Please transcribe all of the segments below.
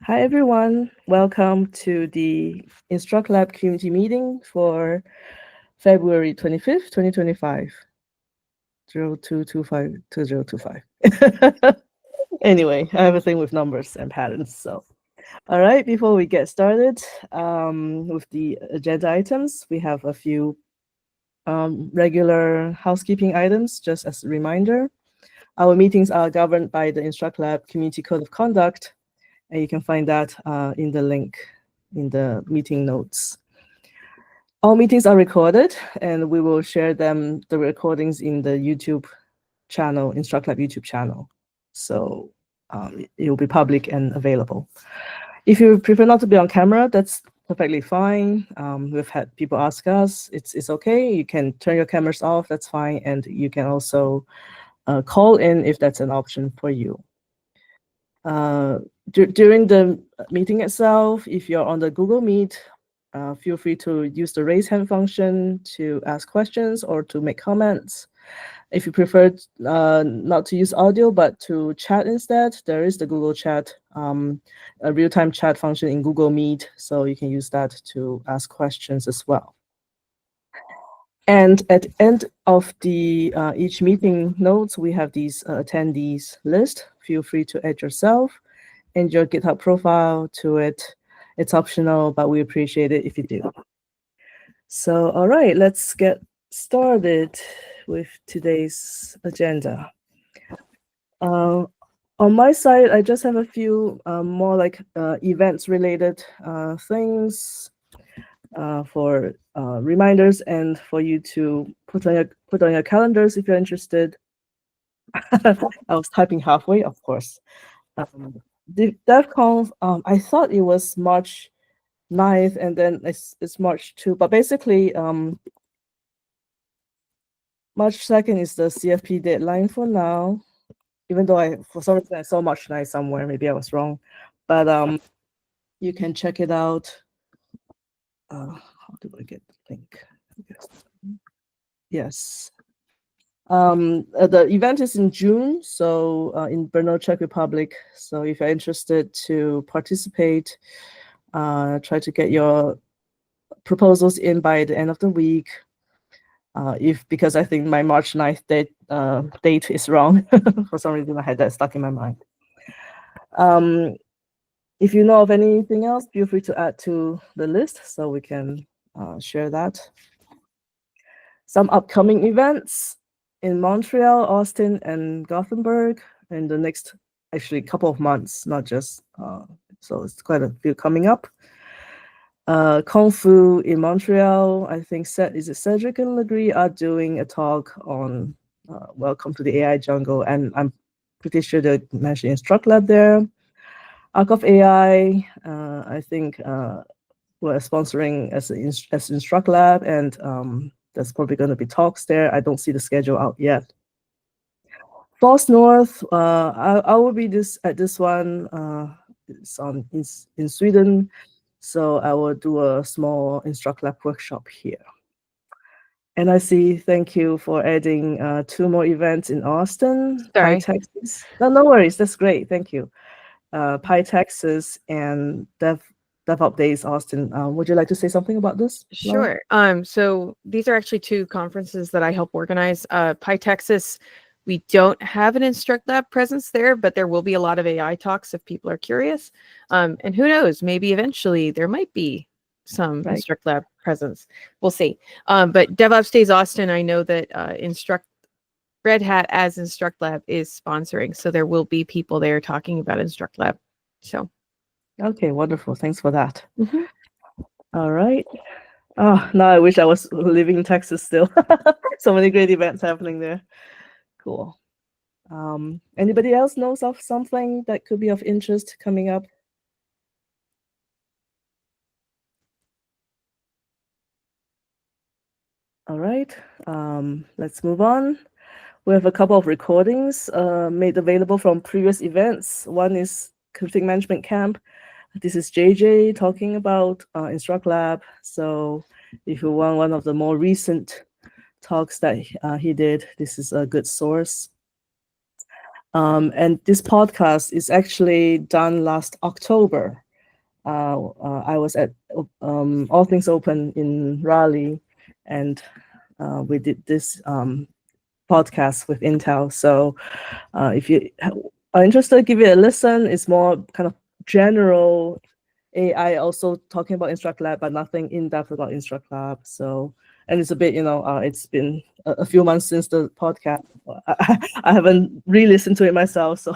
Hi, everyone. Welcome to the InstructLab community meeting for February 25th, 2025. 02252025. Anyway, I have a thing with numbers and patterns. So, all right, before we get started with the agenda items, we have a few regular housekeeping items just as a reminder. Our meetings are governed by the InstructLab Community Code of Conduct, and you can find that in the link in the meeting notes. All meetings are recorded, and we will share the recordings in the YouTube channel, InstructLab YouTube channel. So it will be public and available. If you prefer not to be on camera, that's perfectly fine. We've had people ask us, it's okay. You can turn your cameras off, that's fine. And you can also call in if that's an option for you. During the meeting itself, if you're on the Google Meet, feel free to use the raise hand function to ask questions or to make comments. If you prefer not to use audio but to chat instead, there is the Google Chat, a real-time chat function in Google Meet, so you can use that to ask questions as well. And at the end of the each meeting notes, we have these attendees list. Feel free to add yourself and your GitHub profile to it. It's optional, but we appreciate it if you do. So, all right, let's get started with today's agenda. On my side, I just have a few more like events-related things for reminders and for you to put on your calendars if you're interested. I was typing halfway, of course. The DevConf, I thought it was March 9th, and then it's March 2, but basically March 2nd is the CFP deadline for now, even though for some reason I saw March 9th somewhere, maybe I was wrong, but you can check it out. How do I get the link? Yes. The event is in June, so in Brno, Czech Republic. So if you're interested to participate, try to get your proposals in by the end of the week. Because I think my March 9th date is wrong. For some reason, I had that stuck in my mind. If you know of anything else, feel free to add to the list so we can share that. Some upcoming events in Montreal, Austin, and Gothenburg in the next actually couple of months, not just so it's quite a few coming up. Kung Fu in Montreal, I think Cedric and Legree are doing a talk on Welcome to the AI Jungle, and I'm pretty sure they mentioned InstructLab there. Arc of AI, I think we're sponsoring as InstructLab, and there's probably going to be talks there. I don't see the schedule out yet. Falls North, I will be at this one. It's in Sweden, so I will do a small InstructLab workshop here. And I see, thank you for adding 2 more events in Austin. Sorry. Texas. No worries, that's great, thank you. Pi Texas and DevOps Days Austin. Would you like to say something about this, Laura? Sure. So these are actually 2 conferences that I help organize. Pi Texas, we don't have an InstructLab presence there, but there will be a lot of AI talks if people are curious. And who knows, maybe eventually there might be some InstructLab presence. We'll see. But DevOps Days Austin, I know that Red Hat as InstructLab is sponsoring, so there will be people there talking about InstructLab. So, okay, wonderful. Thanks for that. Mm-hmm. All right. Oh, now I wish I was living in Texas still. So many great events happening there. Cool. Anybody else knows of something that could be of interest coming up? All right. Let's move on. We have a couple of recordings made available from previous events. One is Config Management Camp. This is JJ talking about InstructLab. So if you want one of the more recent talks that he did, this is a good source. And this podcast is actually done last October. I was at All Things Open in Raleigh, and we did this podcast with Intel. So if you are interested, give it a listen. It's more kind of general AI, also talking about InstructLab, but nothing in depth about InstructLab. So, and it's a bit, it's been a few months since the podcast. I haven't re-listened to it myself, so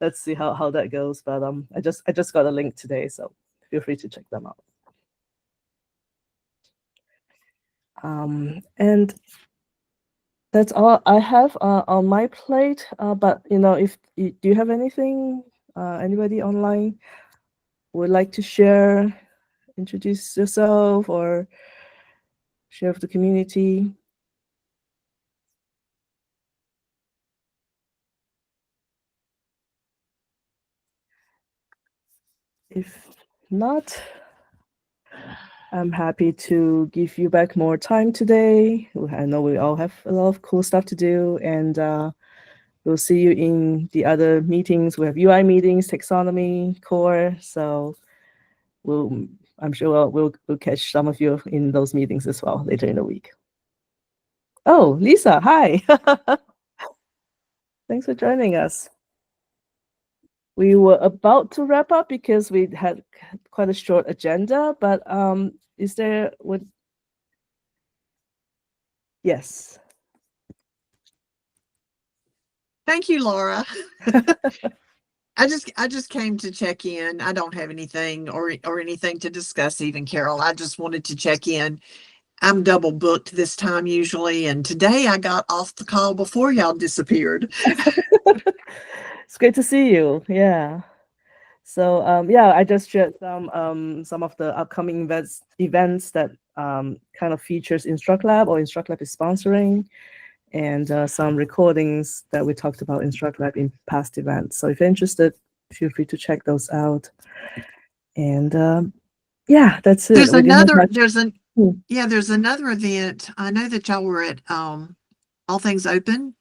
let's see how that goes. But I just got a link today, so feel free to check them out. And that's all I have on my plate. But if do you have anything, anybody online would like to share, introduce yourself, or share with the community? If not, I'm happy to give you back more time today. I know we all have a lot of cool stuff to do, and we'll see you in the other meetings. We have UI meetings, taxonomy, core. So I'm sure we'll catch some of you in those meetings as well later in the week. Oh, Lisa, hi. Thanks for joining us. We were about to wrap up because we had quite a short agenda, but is there would yes. Thank you, Laura. I just came to check in. I don't have anything or anything to discuss even, Carol. I just wanted to check in. I'm double booked this time usually, and today I got off the call before y'all disappeared. It's great to see you. Yeah. So yeah, I just shared some of the upcoming events that kind of features InstructLab or InstructLab is sponsoring, and some recordings that we talked about InstructLab in past events. So if you're interested, feel free to check those out. And yeah, that's it. There's We didn't have another much- there's an Hmm. yeah, there's another event. I know that y'all were at All Things Open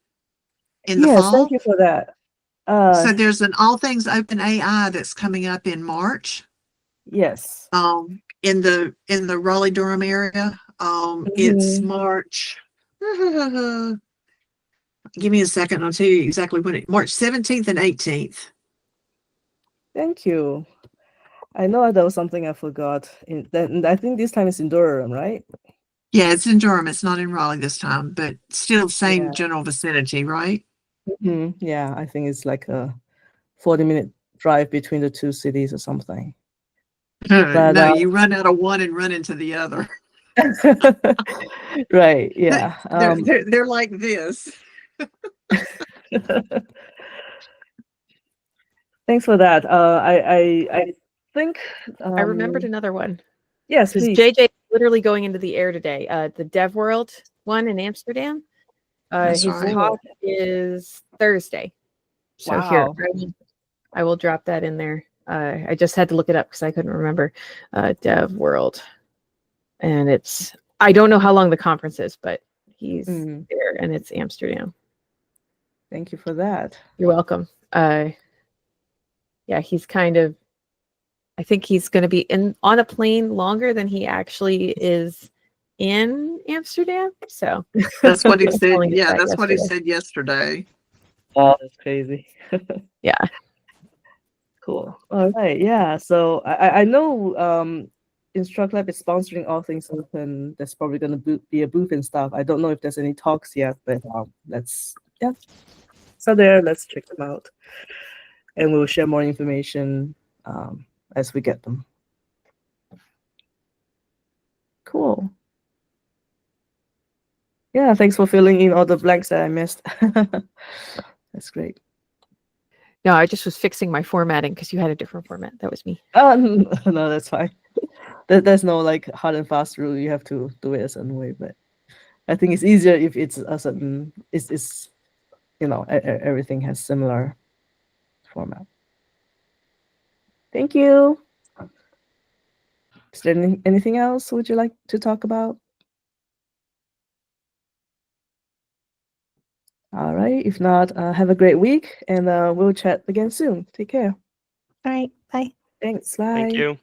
in the Yes, fall. thank you for that. So there's an All Things Open AI that's coming up in March. Yes. In the Raleigh Durham area. It's Mhm. March. Give me a second. I'll tell you exactly when March 17th and 18th. Thank you. I know there was something I forgot. I think this time it's in Durham, right? Yeah, it's in Durham. It's not in Raleigh this time, but still same Yeah. general vicinity, right? Yeah, I think it's like a 40-minute drive between the two cities or something. But No, you run out of one and run into the other. right, yeah. They're like this. Thanks for that. I think I remembered another one. Yes, Because please. JJ is literally going into the air today. The Dev World one in Amsterdam. That's His right. talk is Thursday. So here, Wow. I will drop that in there. I just had to look it up because I couldn't remember. Dev World, and I don't know how long the conference is, but he's there, and it's Amsterdam. Thank you for that. You're welcome. Yeah, he's kind of. I think he's going to be on a plane longer than he actually is in Amsterdam. So That's what he said. telling us Yeah, that that's what he yesterday. said yesterday. Oh, that's crazy. Yeah. Cool. All right. Yeah. So I know InstructLab is sponsoring All Things Open. There's probably going to be a booth and stuff. I don't know if there's any talks yet, but so let's check them out, and we'll share more information as we get them. Cool. Yeah, thanks for filling in all the blanks that I missed. That's great. No, I just was fixing my formatting because you had a different format. That was me. No, that's fine. There's no like hard and fast rule. You have to do it a certain way, but I think it's easier if it's a certain. It's everything has similar format. Thank you. Is there anything else would you like to talk about? All All right. If not, have a great week, and we'll chat again soon. Take care. All right. Bye. Thanks. Bye. Thank you.